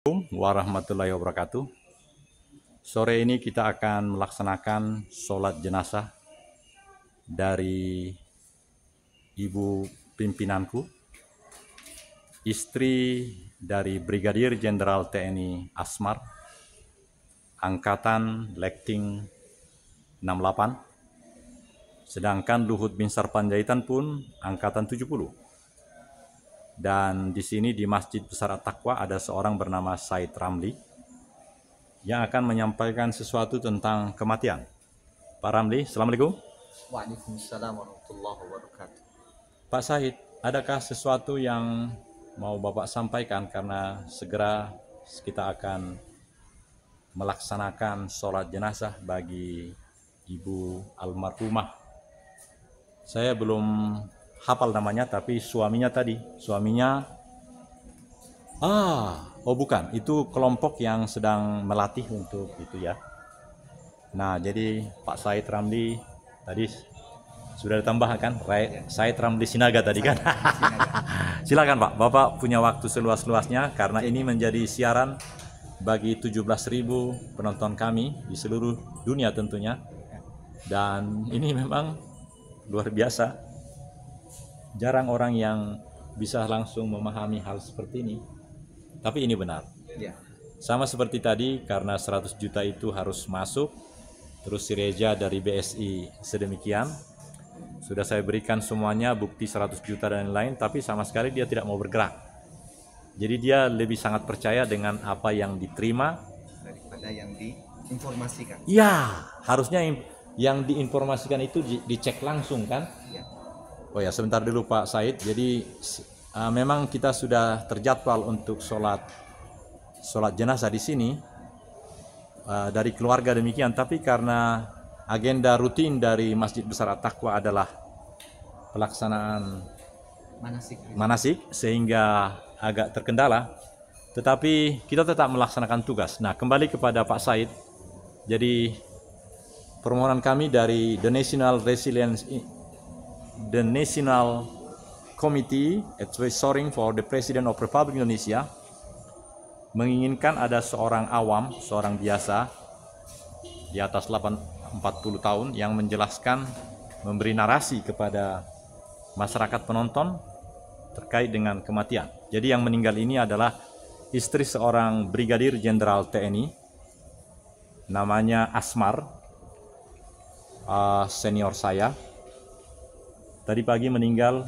Assalamualaikum warahmatullahi wabarakatuh. Sore ini kita akan melaksanakan sholat jenazah dari ibu pimpinanku, istri dari Brigadir Jenderal TNI Asmar, angkatan Lekting 68, sedangkan Luhut Binsar Panjaitan pun angkatan 70. Dan di sini di Masjid Besar At-Taqwa ada seorang bernama Said Ramli yang akan menyampaikan sesuatu tentang kematian. Pak Ramli, Assalamualaikum. Waalaikumsalam warahmatullahi wabarakatuh. Pak Said, adakah sesuatu yang mau Bapak sampaikan karena segera kita akan melaksanakan sholat jenazah bagi ibu almarhumah. Saya belum hafal namanya, tapi suaminya bukan, itu kelompok yang sedang melatih untuk itu ya. Nah, jadi Pak Said Ramli tadi sudah ditambahkan, Said Ramli Sinaga tadi kan. Silakan Pak, Bapak punya waktu seluas-luasnya karena ini menjadi siaran bagi 17.000 penonton kami di seluruh dunia tentunya. Dan ini memang luar biasa. Jarang orang yang bisa langsung memahami hal seperti ini. Tapi ini benar. Ya. Sama seperti tadi, karena 100 juta itu harus masuk, terus si Reja dari BSI sedemikian, sudah saya berikan semuanya, bukti 100 juta dan lain-lain, tapi sama sekali dia tidak mau bergerak. Jadi dia lebih sangat percaya dengan apa yang diterima Daripada yang diinformasikan. Ya, harusnya yang diinformasikan itu dicek langsung kan? Ya. Oh ya, sebentar dulu Pak Said. Jadi memang kita sudah terjadwal untuk sholat jenazah di sini dari keluarga demikian. Tapi karena agenda rutin dari Masjid Besar At-Taqwa adalah pelaksanaan manasik sehingga agak terkendala. Tetapi kita tetap melaksanakan tugas. Nah, kembali kepada Pak Said. Jadi permohonan kami dari The National Committee Advisory for the President of Republic Indonesia menginginkan ada seorang awam, seorang biasa di atas 40 tahun yang menjelaskan, memberi narasi kepada masyarakat penonton terkait dengan kematian. Jadi yang meninggal ini adalah istri seorang Brigadir Jenderal TNI, namanya Asmar, senior saya. Tadi pagi meninggal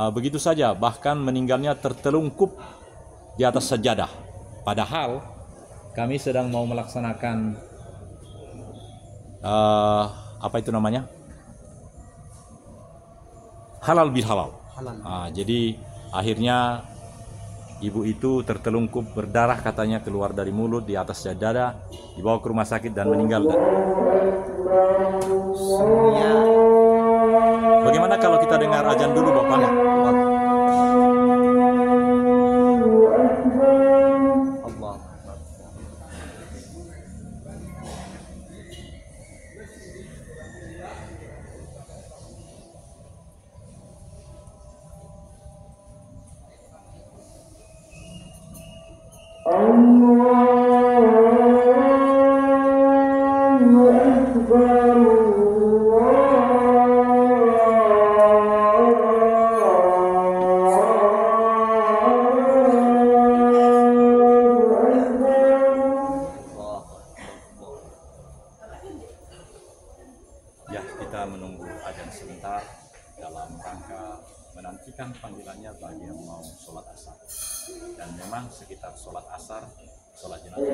begitu saja, bahkan meninggalnya tertelungkup di atas sajadah. Padahal kami sedang mau melaksanakan halal bihalal. Jadi akhirnya ibu itu tertelungkup berdarah, katanya keluar dari mulut di atas sajadah, dibawa ke rumah sakit dan meninggal. Bagaimana kalau kita dengar azan dulu Bapak? Ya. Allah. Ya, kita menunggu azan sebentar dalam rangka menantikan panggilannya bagi yang mau sholat asar. Dan memang sekitar sholat asar, sholat jenazah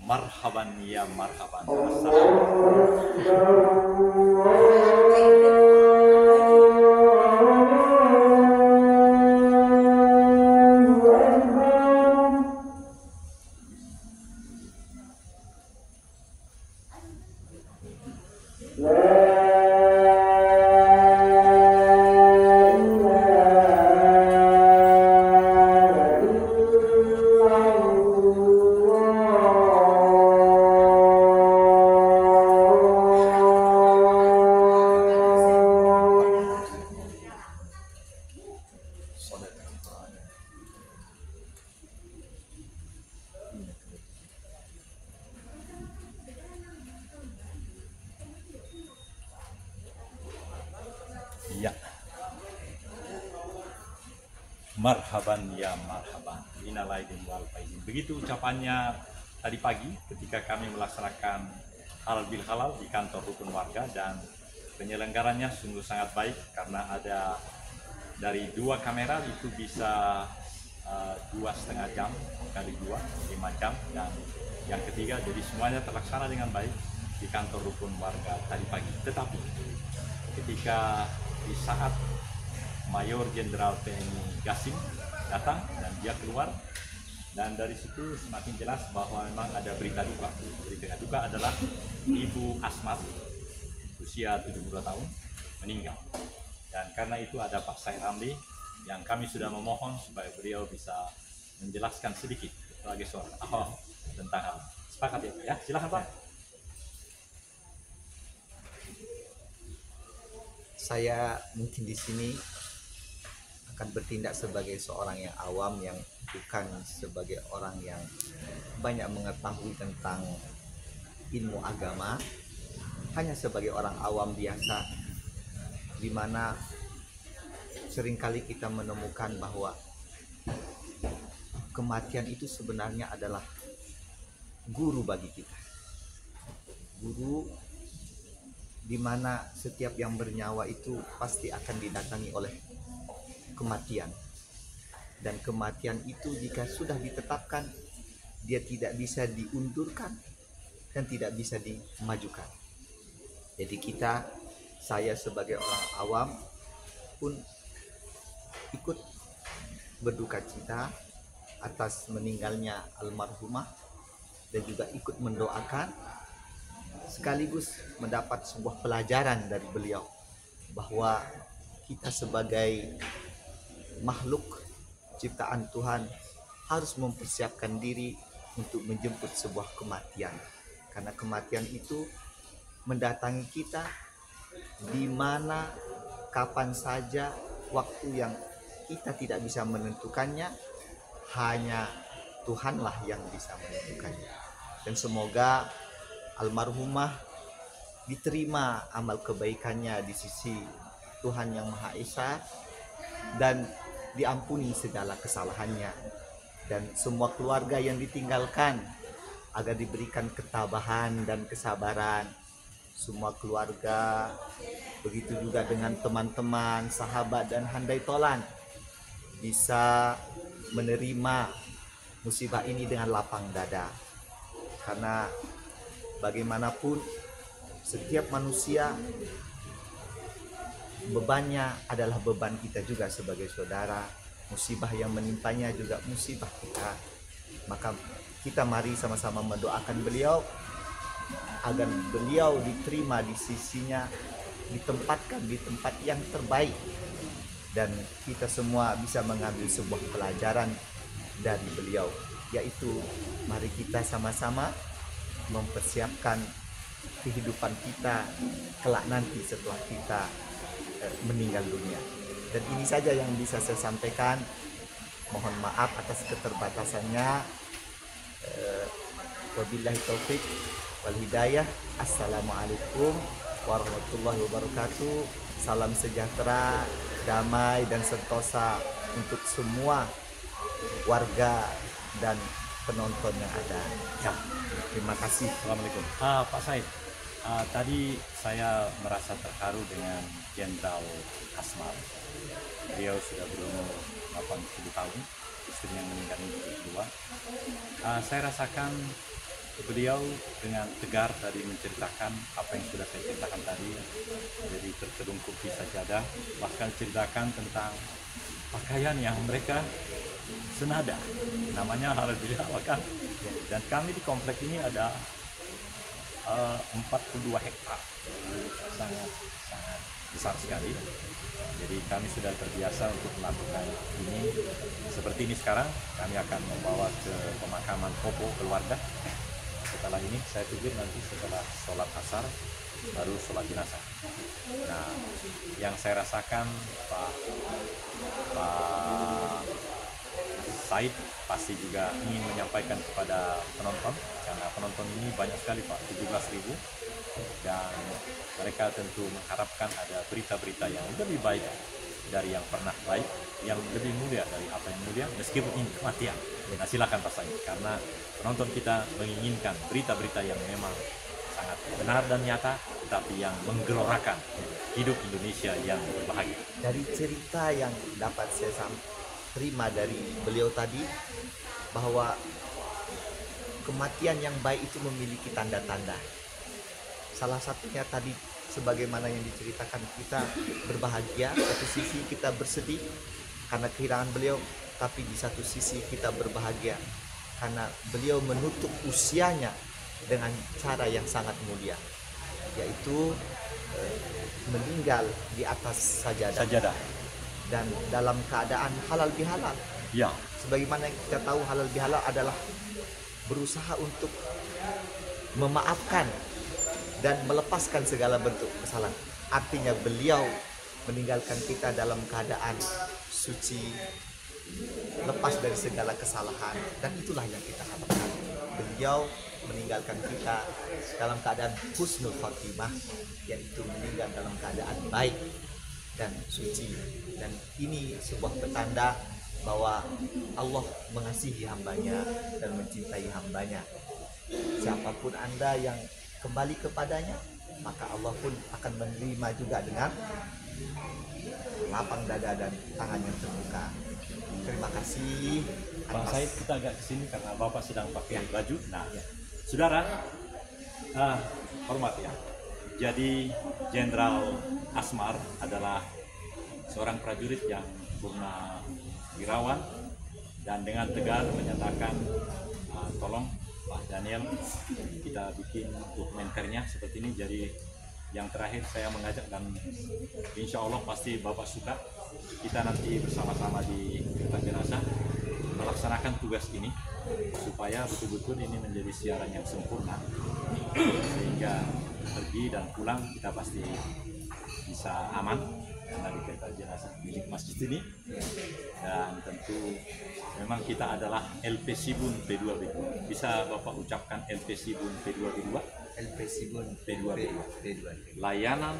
Marhaban ya marhaban. Assalamualaikum. Ya. Marhaban ya marhaban. Minal aidin wal faizin. Begitu ucapannya tadi pagi ketika kami melaksanakan halal bil halal di kantor rukun warga, dan penyelenggarannya sungguh sangat baik karena ada dari 2 kamera itu bisa 2,5 jam kali 2, 5 jam, dan yang ketiga jadi semuanya terlaksana dengan baik di kantor rukun warga tadi pagi. Tetapi ketika di saat Mayor Jenderal TNI Gasim datang dan dia keluar, dan dari situ semakin jelas bahwa memang ada berita duka. Berita duka adalah Ibu Asmat usia 72 tahun meninggal, dan karena itu ada Pak Said Ramli yang kami sudah memohon supaya beliau bisa menjelaskan sedikit sebagai seorang ahli tentang hal. Sepakat ya Pak? Ya, silakan Pak. Saya mungkin di sini akan bertindak sebagai seorang yang awam, yang bukan sebagai orang yang banyak mengetahui tentang ilmu agama, hanya sebagai orang awam biasa, di mana seringkali kita menemukan bahwa kematian itu sebenarnya adalah guru bagi kita. Guru di mana setiap yang bernyawa itu pasti akan didatangi oleh kematian. Dan kematian itu jika sudah ditetapkan, dia tidak bisa diundurkan dan tidak bisa dimajukan. Jadi saya sebagai orang awam pun ikut berduka cita atas meninggalnya almarhumah, dan juga ikut mendoakan, sekaligus mendapat sebuah pelajaran dari beliau bahwa kita sebagai makhluk ciptaan Tuhan harus mempersiapkan diri untuk menjemput sebuah kematian, karena kematian itu mendatangi kita di mana kapan saja, waktu yang kita tidak bisa menentukannya. Hanya Tuhanlah yang bisa menentukannya. Dan semoga almarhumah diterima amal kebaikannya di sisi Tuhan Yang Maha Esa dan diampuni segala kesalahannya, dan semua keluarga yang ditinggalkan agar diberikan ketabahan dan kesabaran. Semua keluarga, begitu juga dengan teman-teman, sahabat dan handai tolan, bisa menerima musibah ini dengan lapang dada. Karena bagaimanapun setiap manusia bebannya adalah beban kita juga sebagai saudara. Musibah yang menimpanya juga musibah kita. Maka kita mari sama-sama mendoakan beliau agar beliau diterima di sisinya, ditempatkan di tempat yang terbaik, dan kita semua bisa mengambil sebuah pelajaran dari beliau, yaitu mari kita sama-sama mempersiapkan kehidupan kita kelak nanti setelah kita meninggal dunia. Dan ini saja yang bisa saya sampaikan. Mohon maaf atas keterbatasannya. Wabillahi taufik wal hidayah. Assalamualaikum warahmatullahi wabarakatuh. Salam sejahtera, damai dan sentosa untuk semua warga dan penonton yang ada. Ya. Terima kasih. Assalamualaikum. Pak Said, tadi saya merasa terharu dengan Jenderal Asmar. Beliau sudah berumur 80 tahun, istrinya meninggal kedua. Saya rasakan beliau dengan tegar tadi menceritakan apa yang sudah saya ceritakan tadi, jadi tertelungkup di sajadah, bahkan ceritakan tentang pakaian yang mereka senada, namanya halal bihalal kan. Dan kami di komplek ini ada 42 hektar, sangat besar sekali. Jadi kami sudah terbiasa untuk melakukan ini. Seperti ini sekarang kami akan membawa ke pemakaman Popo keluarga. Setelah ini saya pikir nanti setelah sholat asar baru sholat jenazah. Nah, yang saya rasakan Pak Said pasti juga ingin menyampaikan kepada penonton, karena penonton ini banyak sekali Pak, 17.000, dan mereka tentu mengharapkan ada berita-berita yang lebih baik dari yang pernah baik, yang lebih mulia dari apa yang mulia, meskipun ini kematian. Nah, silakan Pak Said, karena penonton kita menginginkan berita-berita yang memang sangat benar dan nyata, tapi yang menggelorakan hidup Indonesia yang berbahagia. Dari cerita yang dapat saya terima dari beliau tadi, bahwa kematian yang baik itu memiliki tanda-tanda. Salah satunya tadi sebagaimana yang diceritakan, kita berbahagia, satu sisi kita bersedih karena kehilangan beliau, tapi di satu sisi kita berbahagia karena beliau menutup usianya dengan cara yang sangat mulia, yaitu meninggal di atas sajadah. Dan dalam keadaan halal bihalal. Ya. Sebagaimana yang kita tahu, halal bihalal adalah berusaha untuk memaafkan dan melepaskan segala bentuk kesalahan. Artinya beliau meninggalkan kita dalam keadaan suci, lepas dari segala kesalahan, dan itulah yang kita harapkan. Beliau meninggalkan kita dalam keadaan husnul khotimah, yaitu meninggal dalam keadaan baik dan suci. Dan ini sebuah petanda bahwa Allah mengasihi hambanya dan mencintai hambanya. Siapapun Anda yang kembali kepadanya, maka Allah pun akan menerima juga dengan lapang dada dan tangan yang terbuka. Terima kasih. Pak Said, kita agak kesini karena Bapak sedang pakai baju. Nah, saudara, hormat ya. Jadi Jenderal Asmar adalah seorang prajurit yang purnawirawan dan dengan tegar menyatakan, tolong Pak Daniel, kita bikin dokumenternya seperti ini. Jadi yang terakhir saya mengajak, dan insya Allah pasti Bapak suka, kita nanti bersama-sama di kereta jenazah melaksanakan tugas ini supaya betul-betul ini menjadi siaran yang sempurna, sehingga pergi dan pulang kita pasti bisa aman karena di kereta jenazah milik masjid ini. Dan tentu memang kita adalah LP Sibun P2B2. Bisa Bapak ucapkan LP Sibun P2B2? LP Sibun P2B2. P2. Layanan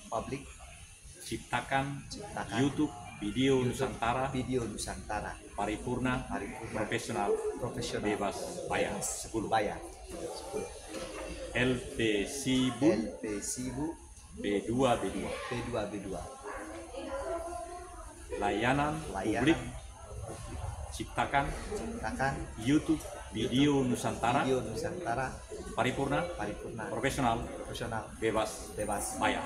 publik ciptakan Ciptakan YouTube Video Nusantara Video Nusantara Paripurna profesional bebas bayar 10 bayar. LP Sibun LP Sibu B2B2 P2B2. layanan publik ciptakan YouTube Video Nusantara Paripurna profesional bebas bayar.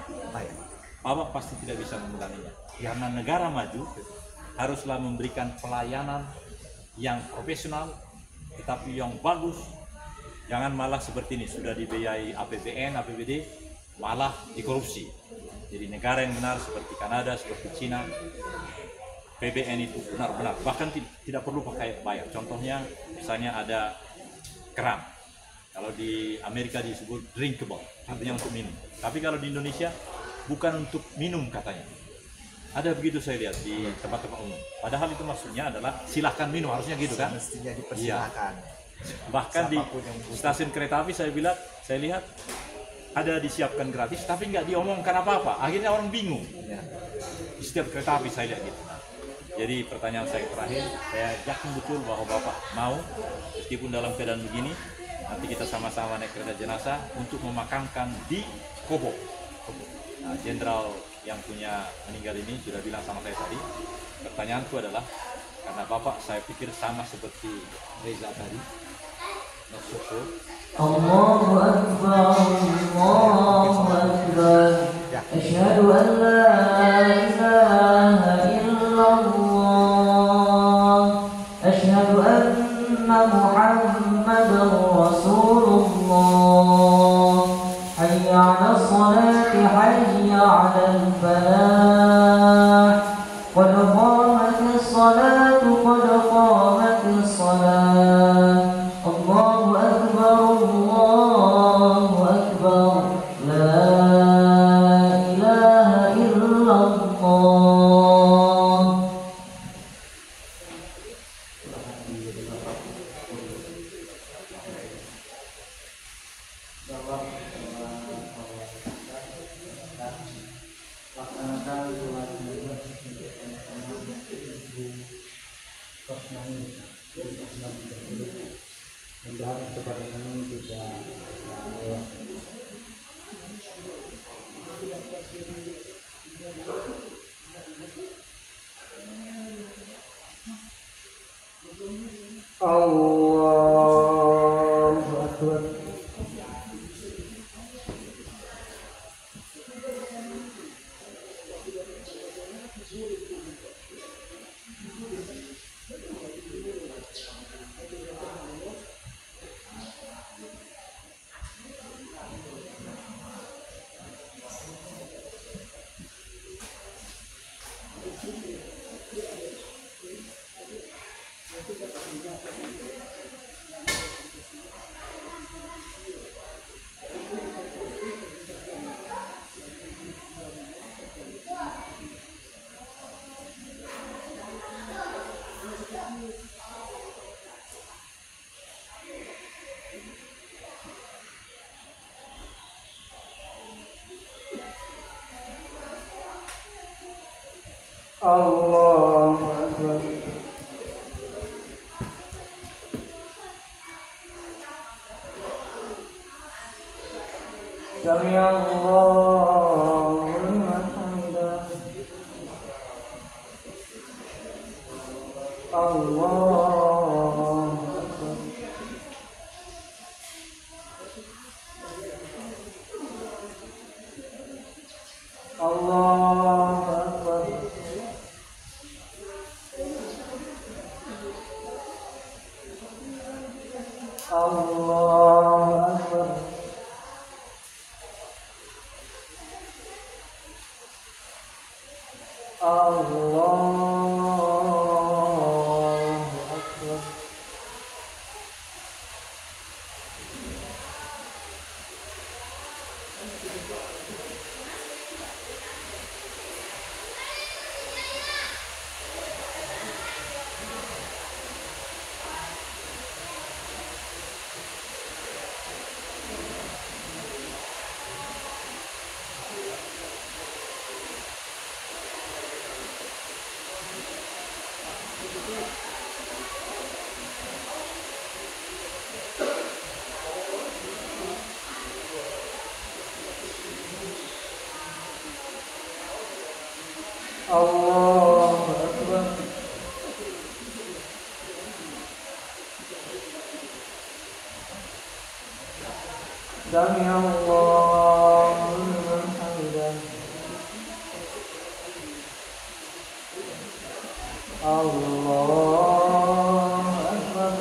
Bapak pasti tidak bisa mengulanginya karena negara maju haruslah memberikan pelayanan yang profesional tetapi yang bagus. Jangan malah seperti ini, sudah dibiayai APBN, APBD, malah dikorupsi. Jadi negara yang benar seperti Kanada, seperti Cina, PBN itu benar-benar bahkan tidak perlu pakai bayar. Contohnya misalnya ada keran, kalau di Amerika disebut drinkable, artinya untuk minum. Tapi kalau di Indonesia bukan untuk minum katanya. Ada begitu saya lihat di tempat-tempat umum. Padahal itu maksudnya adalah silahkan minum, harusnya gitu kan? Mestinya dipersilakan. Bahkan di stasiun kereta api saya lihat ada disiapkan gratis, tapi nggak diomongkan apa-apa. Akhirnya orang bingung. Di setiap kereta api saya lihat gitu. Jadi pertanyaan saya terakhir, saya yakin betul bahwa Bapak mau, meskipun dalam keadaan begini, nanti kita sama-sama naik kereta jenazah untuk memakamkan di Kobo. Nah, jenderal yang punya meninggal ini sudah bilang sama saya tadi, pertanyaanku adalah, karena Bapak saya pikir sama seperti Reza tadi, Nososo. Allahu Akbar, Allahu Akbar, asyhadu an la ilaha illallah, asyhadu anna Muhammadar Rasulullah, hayya 'ala sholati, hayya 'alal falah, qad qamatis salatu, qad qamatis salat. Allahu Akbar, Allahu Akbar, la ilaha illallah. Mudah-mudahan kepada kami tidak Allahu Akbar. Allahu Akbar. Sami Allahu liman hamidah. Allahu Akbar. Allahu Akbar. Allahu Akbar. Allahu Akbar. سمع الله لمن حمده الله أكبر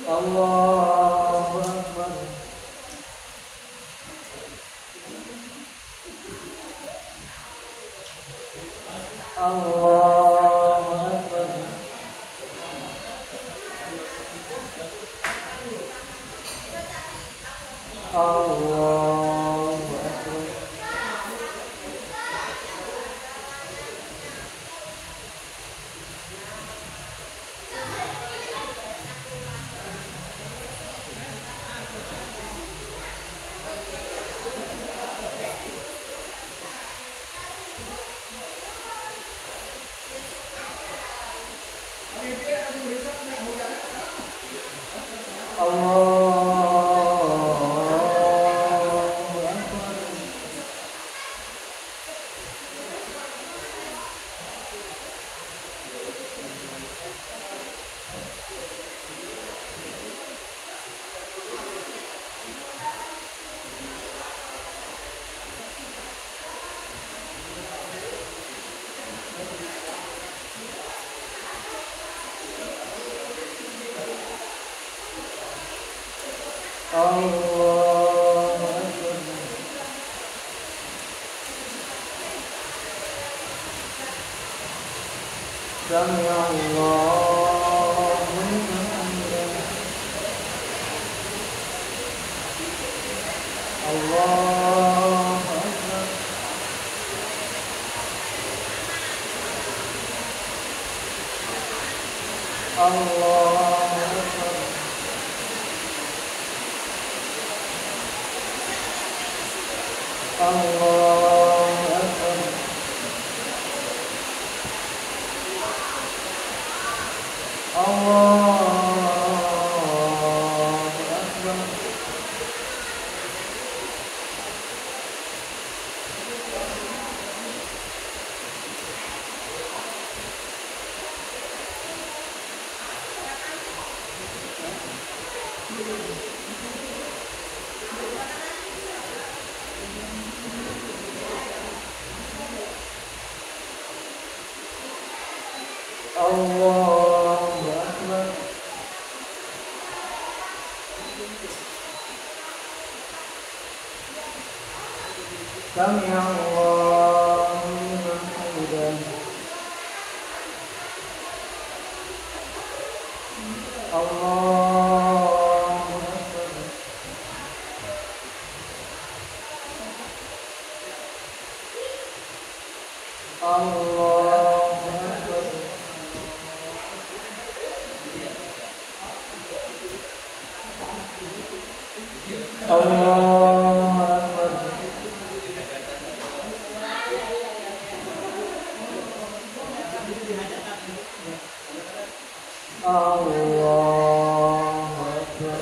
الله أكبر الله أكبر الله أكبر سمع الله لمن حمده الله أكبر الله أكبر الله أكبر الله أكبر الله أكبر سمع الله لمن حمده الله أكبر الله أكبر الله أكبر الله أكبر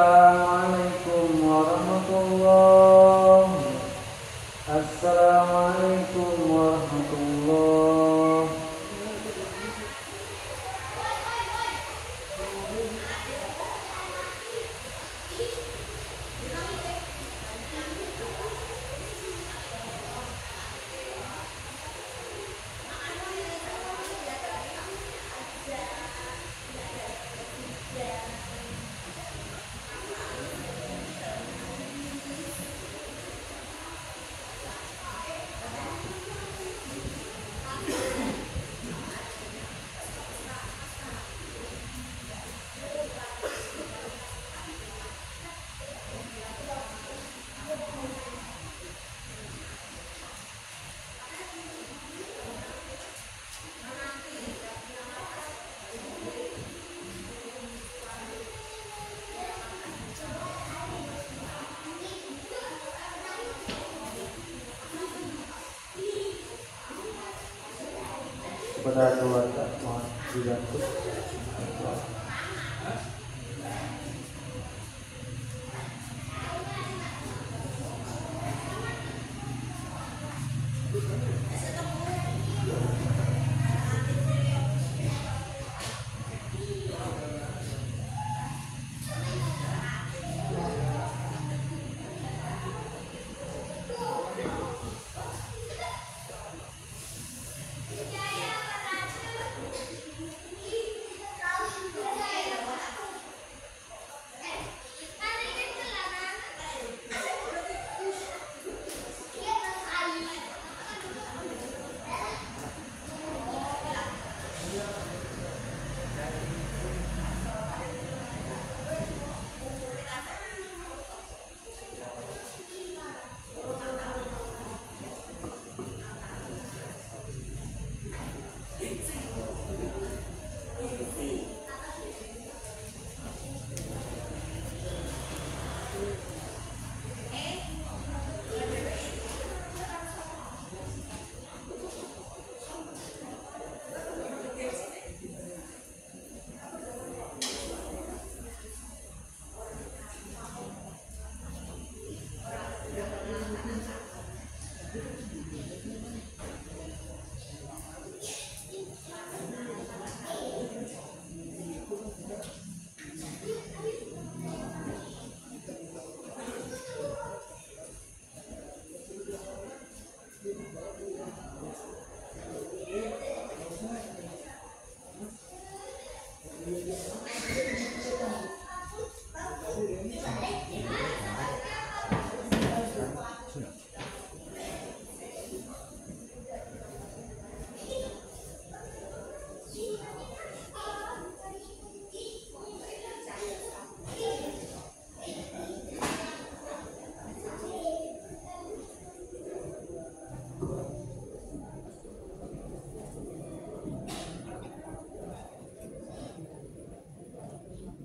Assalamualaikum warahmatullahi. Assalamualaikum warahmatullahi. kepada keluarga mohon dibantu.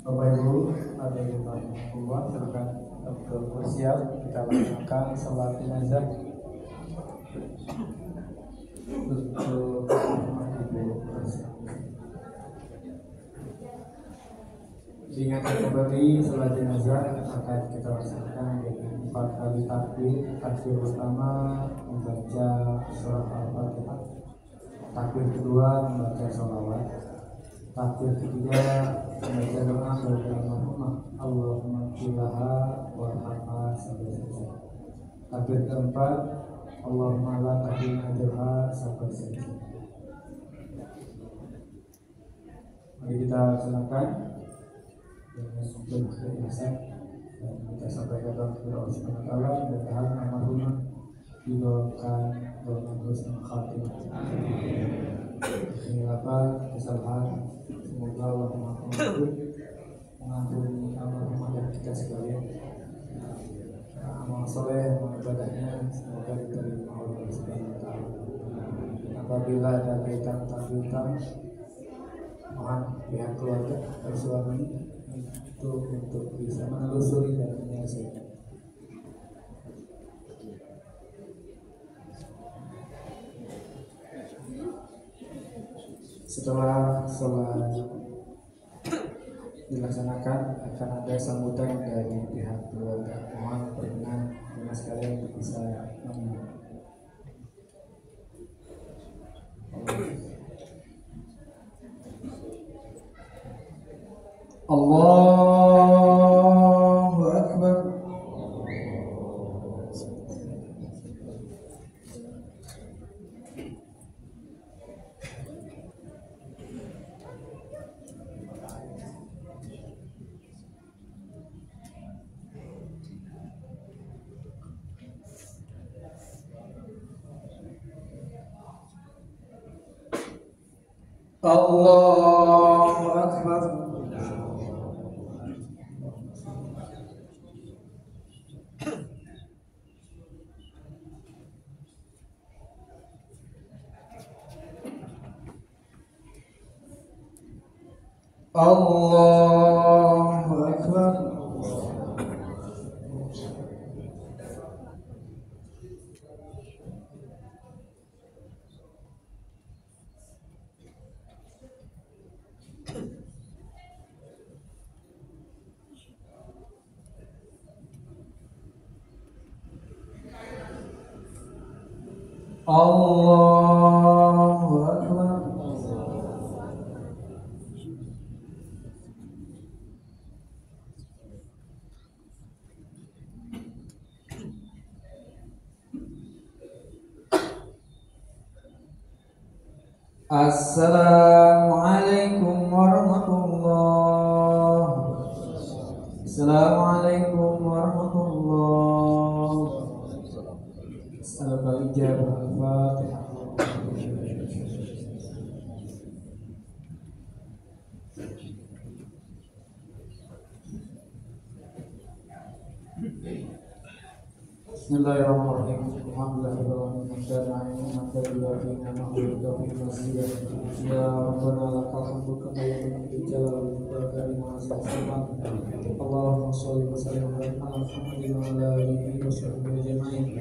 Bapak Ibu, hadirin rahimahullah, silakan untuk bersiap kita laksanakan salat jenazah untuk Ibu bersiap. Diingatkan kembali salat jenazah akan kita laksanakan dengan 4 kali takbir. Takbir pertama membaca surah Al-Fatihah, takbir kedua membaca sholawat, takbir ketiga membaca doa bagi almarhumah Allahumma filaha warhamha sampai selesai. Takbir keempat Allahumma la tahrimna ajraha sampai selesai. Mari kita silakan dengan penuh keikhlasan dan kita sampaikan doa kepada Allah Subhanahu wa taala, mudah-mudahan almarhumah didoakan dalam husnul khatimah. Khilafah, kesalahan, semoga Allah mengampuni almarhumah dan kita sekalian. Amal soleh, amal ibadahnya semoga diterima oleh Allah Subhanahu wa taala. Apabila ada kaitan takutan, mohon pihak keluarga atau suami itu untuk bisa menelusuri dan menyelesaikan. Setelah sholat dilaksanakan akan ada sambutan dari pihak keluarga. Mohon berkenan jemaah sekalian untuk bisa menyimak. Allahu Akbar. Allahu Akbar. Allahu Akbar. Allahu Akbar. Assalamualaikum warahmatullahi. Assalamualaikum warahmatullahi. Al-Ijabah Al-Fatihah. Bismillahirrahmanirrahim. Alhamdulillahirrahmanirrahim. Ya Rabbana lakal hamdu kama yanbaghi li jalali wajhika wa azimati. Allahumma shalli wa sallim ala Muhammadin wa ala alihi wa sahbihi ajma'in.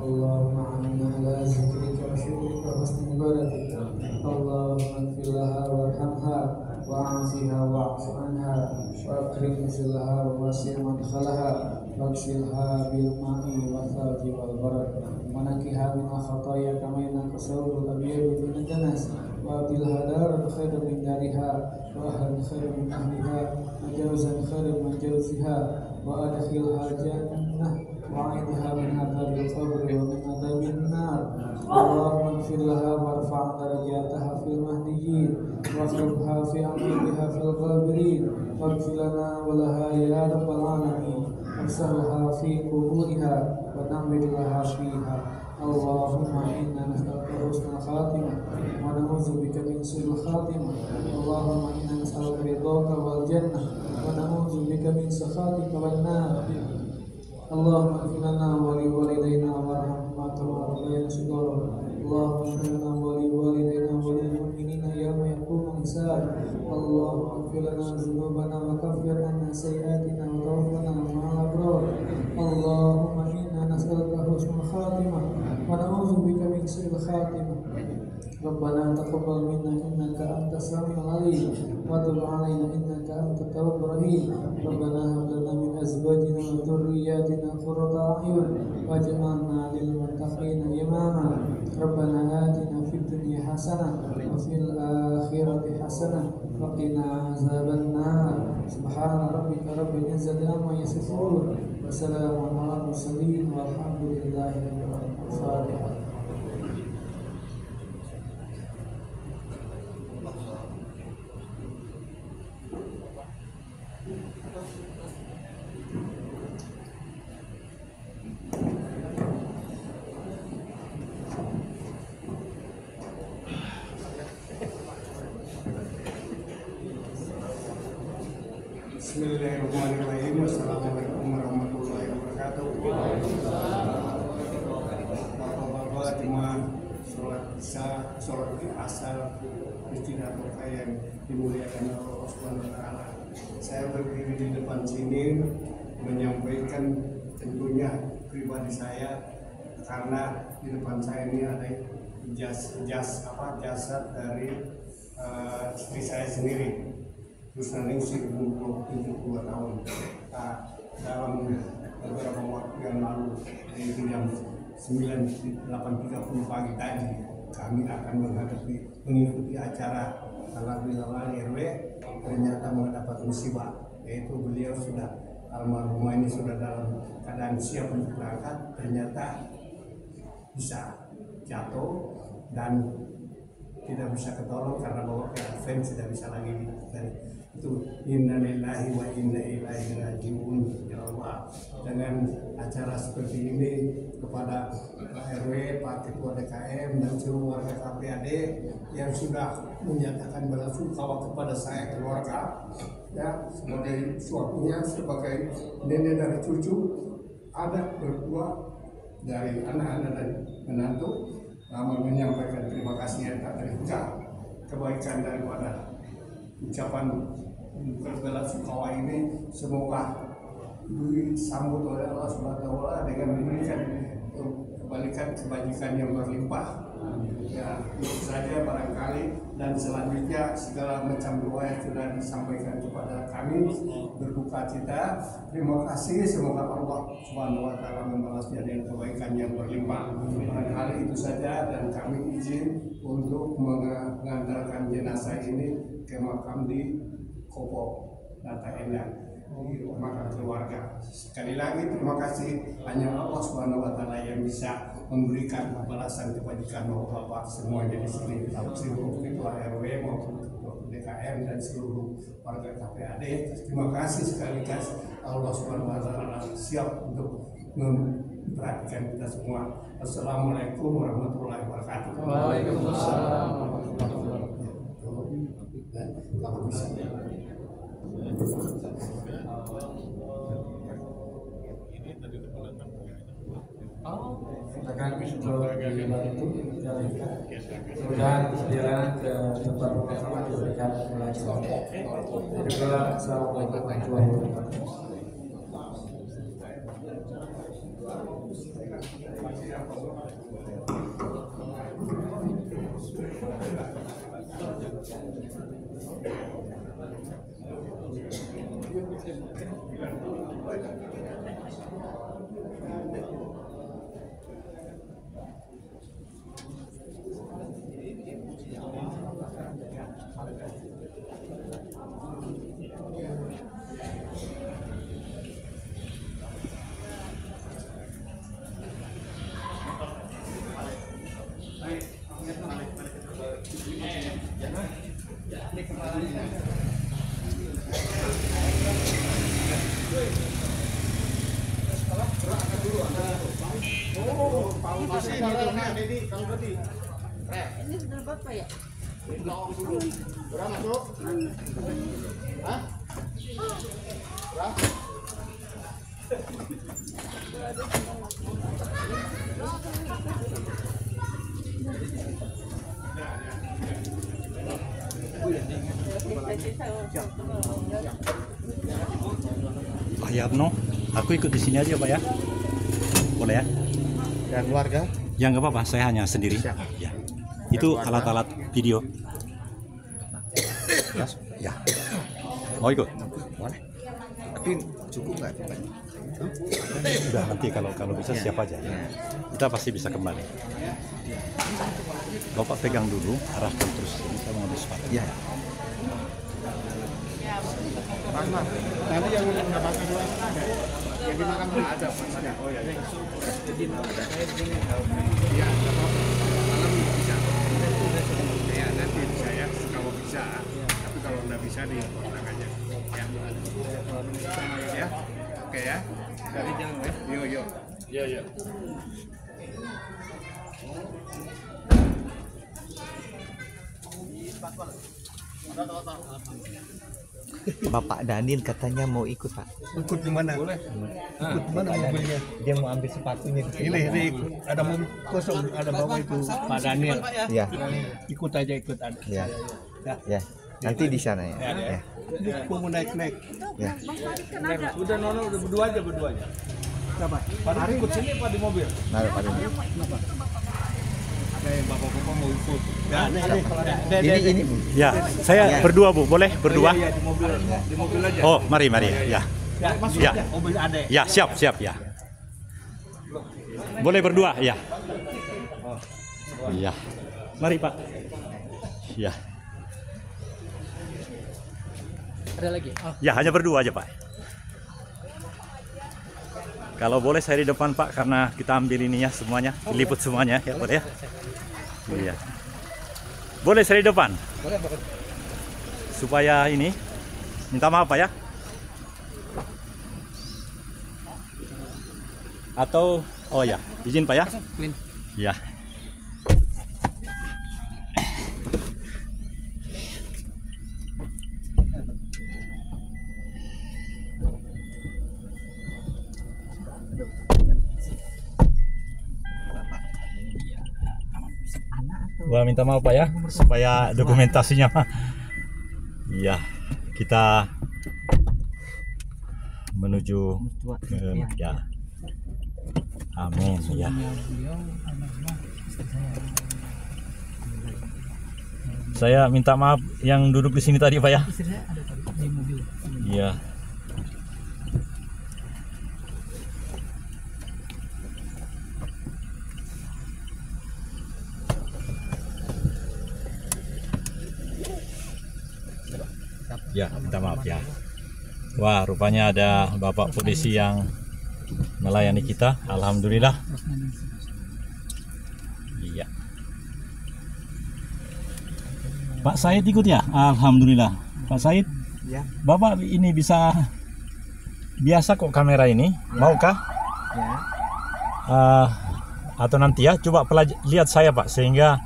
Allahumma a'inna ala zikrika wa syukrika wa husni ibadatika. Allahumma ighfir laha warhamha wa'afiha wa'fu anha wa akrim nuzullaha wa wasi' madkhalaha واغسلها بالماء والثلج والبرد ونكها من الخطايا كما ينقى الثوب الابيض من الدنس وابدلها دارا خيرا من دارها واهلا خيرا من اهلها وجوزا خيرا من جوزها وادخلها الجنه وعيدها من عذاب القبر ومن عذاب النار. اللهم اغفر لها وارفع درجاتها في المهديين واخلفها في عقيدها في الغابرين واغفر لنا ولها يا رب العالمين. وارسلها في قبورها ونعمل لها فيها. اللهم إنا نسألك حسن الخاتمة ونعوذ بك من سوء الخاتمة. اللهم إنا نسألك رضاك والجنة ونعوذ بك من سخطك والنار. اللهم اغفر لنا ولوالدينا وارحمهما كما ربيانا صغارا. اللهم اغفر لنا ولوالدينا وللمؤمنين يوم يقوم الحساب. اللهم اغفر لنا ذنوبنا وكفر عنا سيئاتنا وتوفنا مع الابرار. اللهم انا نسالك حسن الخاتمه ونعوذ بك من سوء الخاتمه. ربنا تقبل منا انك انت السميع العليم وتب علينا انك انت التواب الرحيم. ربنا هب لنا من ازواجنا وذرياتنا قرة اعين واجعلنا للمتقين اماما. ربنا آتنا في الدنيا حسنة وفي الآخرة حسنة وقنا عذاب النار. سبحان ربك رب العزة عما يصفون وسلام على المرسلين والحمد لله رب العالمين. الفاتحة. Bismillahirrahmanirrahim. Assalamualaikum warahmatullahi wabarakatuh. Bapak-bapak jemaah sholat isya, sholat asar, istirahat yang dimuliakan Allah Subhanahu wa taala. Saya berdiri di depan sini menyampaikan tentunya pribadi saya karena di depan saya ini ada jasad dari istri saya sendiri. Terus usia 72 tahun. Dalam beberapa waktu yang lalu, yaitu jam 8.30 pagi tadi, kami akan mengikuti acara halal bihalal RW. Ternyata mendapat musibah, yaitu beliau sudah almarhumah ini sudah dalam keadaan siap untuk berangkat, ternyata bisa jatuh dan tidak bisa ketolong karena bawa ke advent tidak bisa lagi dan itu innalillahi wa inna ilaihi rajiun. Ya Allah, dengan acara seperti ini kepada Pak RW, Pak Ketua DKM dan seluruh warga KPAD yang sudah menyatakan belasungkawa kepada saya keluarga ya sebagai suaminya, sebagai nenek dari cucu, adat berdua dari anak-anak dan menantu. Menyampaikan terima kasih yang tak terhingga kebaikan daripada ucapan belasungkawa ini semoga disambut oleh Allah Subhanahu wa taala dengan memberikan balikan kebajikan yang berlimpah. Ya, itu saja barangkali, dan selanjutnya segala macam doa yang sudah disampaikan kepada kami berduka cita. Terima kasih, semoga Allah Subhanahu wa taala membalasnya dengan kebaikan yang berlimpah. Barangkali itu saja, dan kami izin untuk mengantarkan jenazah ini ke makam di Kopo Data Endang, di makam keluarga. Sekali lagi terima kasih, hanya Allah Subhanahu wa taala yang bisa memberikan balasan kebajikan bapak-bapak semuanya di sini, seluruh ketua RW maupun ketua DKM dan seluruh warga KPAD. Terima kasih sekaligus, Allah Subhanahu wa taala siap untuk memperhatikan kita semua. Assalamualaikum warahmatullahi wabarakatuh. Waalaikumsalam. Kalau bisa. Akan untuk dibantu dialihkan. Kemudian perjalanan ke tempat pemakaman diberikan kelancaran. Juga assalamualaikum warahmatullahi wabarakatuh. Ini sudah berapa ya? Berapa masuk? Hah? Berapa? Pak Yabno, aku ikut di sini aja Pak ya, boleh ya? Dan keluarga? Ya nggak apa-apa, saya hanya sendiri. Ya. Itu alat-alat video. Ya. Mau ikut? Boleh. Tapi cukup nggak? Udah nanti kalau bisa siap aja. Kita pasti bisa kembali. Bapak pegang dulu, arahkan terus. Saya mau ambil sepatu. Ya. Mas, nanti yang udah makan dulu ada. Yang dimakan dulu ada. Oh ya. Iya, malam bisa. Ya, nanti bisa ya, kalau bisa. Tapi kalau nggak bisa di orang aja. Ya. Oke ya. Dari jangan ya. Yo. Iya. Bapak Daniel katanya mau ikut, Pak. Ikut di mana? Boleh. Ikut di mana mobilnya? Dia mau ambil sepatunya di sini. Ini ada mobil kosong, ada bapak itu Pak Daniel. Ya. Ikut aja ada. Ya. Ya. Nanti di sana ya. Ya. Mau naik. Ya. Udah Nono udah berdua aja. Siapa? Pak ikut sini Pak di mobil. Nah, Pak Daniel. Ada yang bapak-bapak mau ikut. Ini. Ya, saya berdua Bu, boleh berdua? Iya, di mobil aja. Oh, mari. Ya. Masuk Ya. aja, mobil ada. Ya, siap ya. Boleh berdua, ya. Iya. Mari Pak. Ya. Ada lagi? Ya, hanya berdua aja Pak. Kalau boleh saya di depan Pak, karena kita ambil ininya semuanya, diliput semuanya, ya boleh ya? Iya. Boleh saya di depan? Boleh. Supaya ini, minta maaf Pak ya? Atau, oh ya, izin Pak ya? Ya. Gua minta maaf Pak ya, supaya dokumentasinya iya, kita menuju ya. Amin. Ya. Beliau almarhumah istri saya. Saya minta maaf yang duduk di sini tadi, Pak ya. Istri saya ada tadi di mobil. Iya. Ya, minta maaf ya. Wah, rupanya ada Bapak polisi yang melayani kita. Alhamdulillah. Iya. Pak Said ikut ya? Alhamdulillah. Pak Said, Ya, Bapak ini bisa biasa kok kamera ini. Maukah? ya. Atau nanti ya, coba lihat saya Pak, sehingga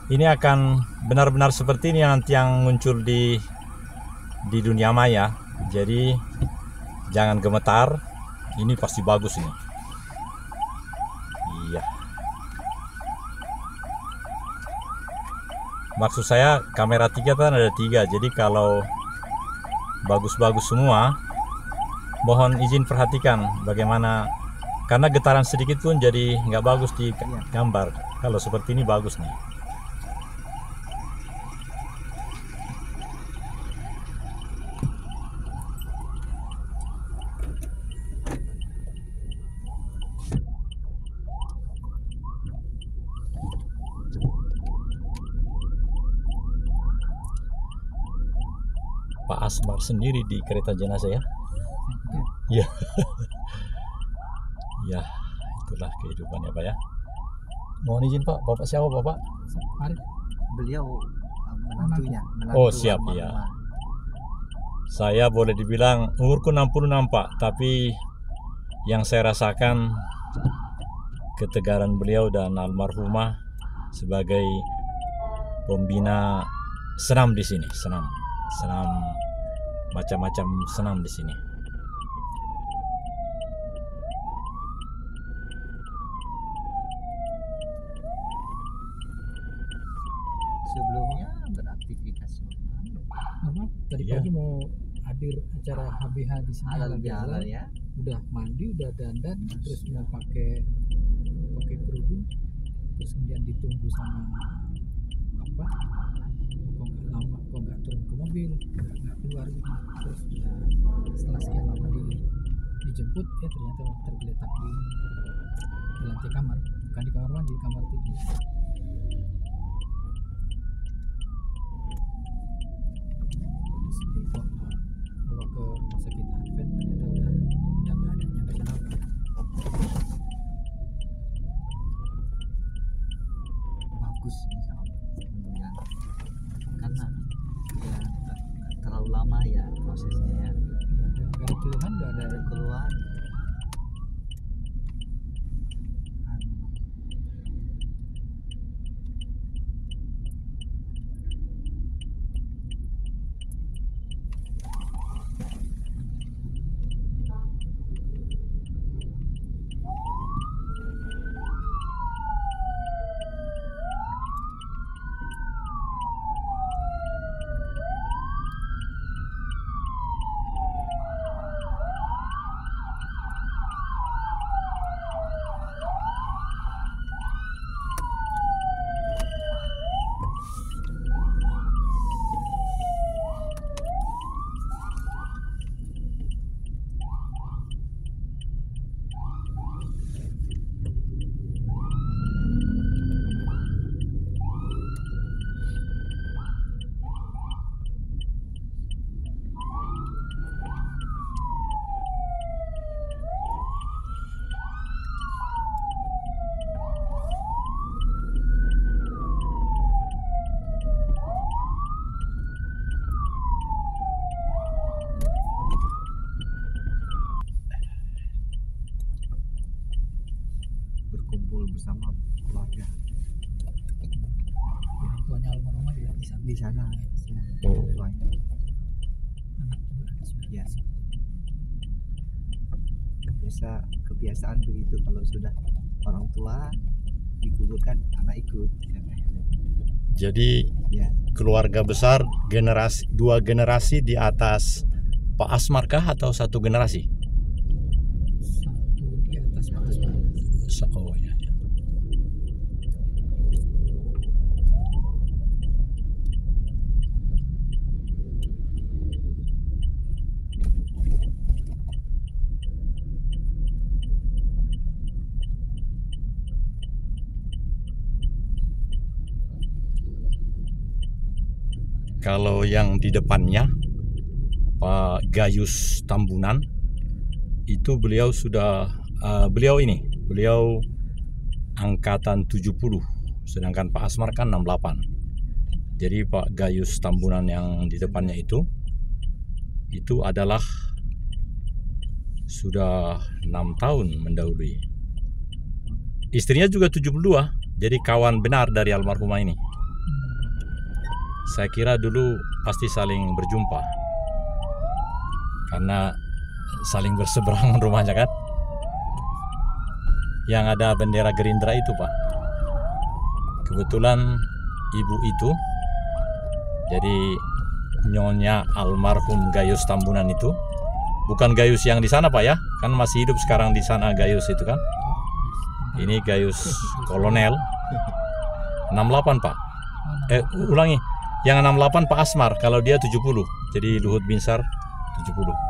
ini akan benar-benar seperti ini nanti yang muncul di dunia maya. Jadi jangan gemetar, ini pasti bagus ini. Iya. Maksud saya kamera 3 kan ada 3, jadi kalau bagus-bagus semua, mohon izin perhatikan bagaimana, karena getaran sedikit pun jadi nggak bagus di gambar. Kalau seperti ini bagus nih. Pak Asmar sendiri di kereta jenazah ya? Iya. Ya, itulah kehidupannya Pak ya. Mohon izin Pak, Bapak siapa Bapak? Beliau menantunya. Oh siap ya. Saya boleh dibilang umurku 66 Pak, tapi yang saya rasakan ketegaran beliau dan almarhumah sebagai pembina senam di sini, senam macam-macam senam di sini. Sebelumnya beraktivitas normal. Tadi Iya. pagi mau hadir acara HBH di sini Halal halal bihalal bihalal. ya. Udah mandi, udah dandan, terus mau pakai kerudung, terus kemudian ditunggu sama bapak. Kok nggak turun ke mobil, nggak keluar gitu. Terus ya, setelah sekian lama dijemput, ya ternyata tergeletak di lantai kamar, bukan di kamar mandi, di kamar tidur. Bawa ke rumah sakit Advent, ternyata udah nggak ada, nyampe sana. Bagus misalnya. Kemudian karena ya nggak terlalu lama ya prosesnya ya. Nggak ada keluhan, nggak ada. Ada keluhan. Berkumpul bersama keluarga Orang tuanya almarhumah juga bisa. di sana. Oh. Tuanya. Anak juga ada sudah. Ya. Biasa kebiasaan begitu, kalau sudah orang tua dikuburkan anak ikut. Jadi Ya, keluarga besar dua generasi di atas Pak Asmar kah atau satu generasi? Satu di atas Pak Asmar. Oh ya, ya. Kalau yang di depannya Pak Gayus Tambunan itu beliau sudah beliau angkatan 70, sedangkan Pak Asmar kan 68. Jadi Pak Gayus Tambunan yang di depannya itu adalah sudah 6 tahun mendahului. Istrinya juga 72, jadi kawan benar dari almarhumah ini. Saya kira dulu pasti saling berjumpa karena saling berseberangan rumahnya kan. Yang ada bendera Gerindra itu, Pak. Kebetulan ibu itu, jadi nyonya almarhum Gayus Tambunan itu, bukan Gayus yang di sana Pak ya, kan masih hidup sekarang di sana Gayus itu kan. Ini Gayus Kolonel 68 Pak. Ulangi. Yang 68 Pak Asmar, kalau dia 70. Jadi Luhut Binsar 70.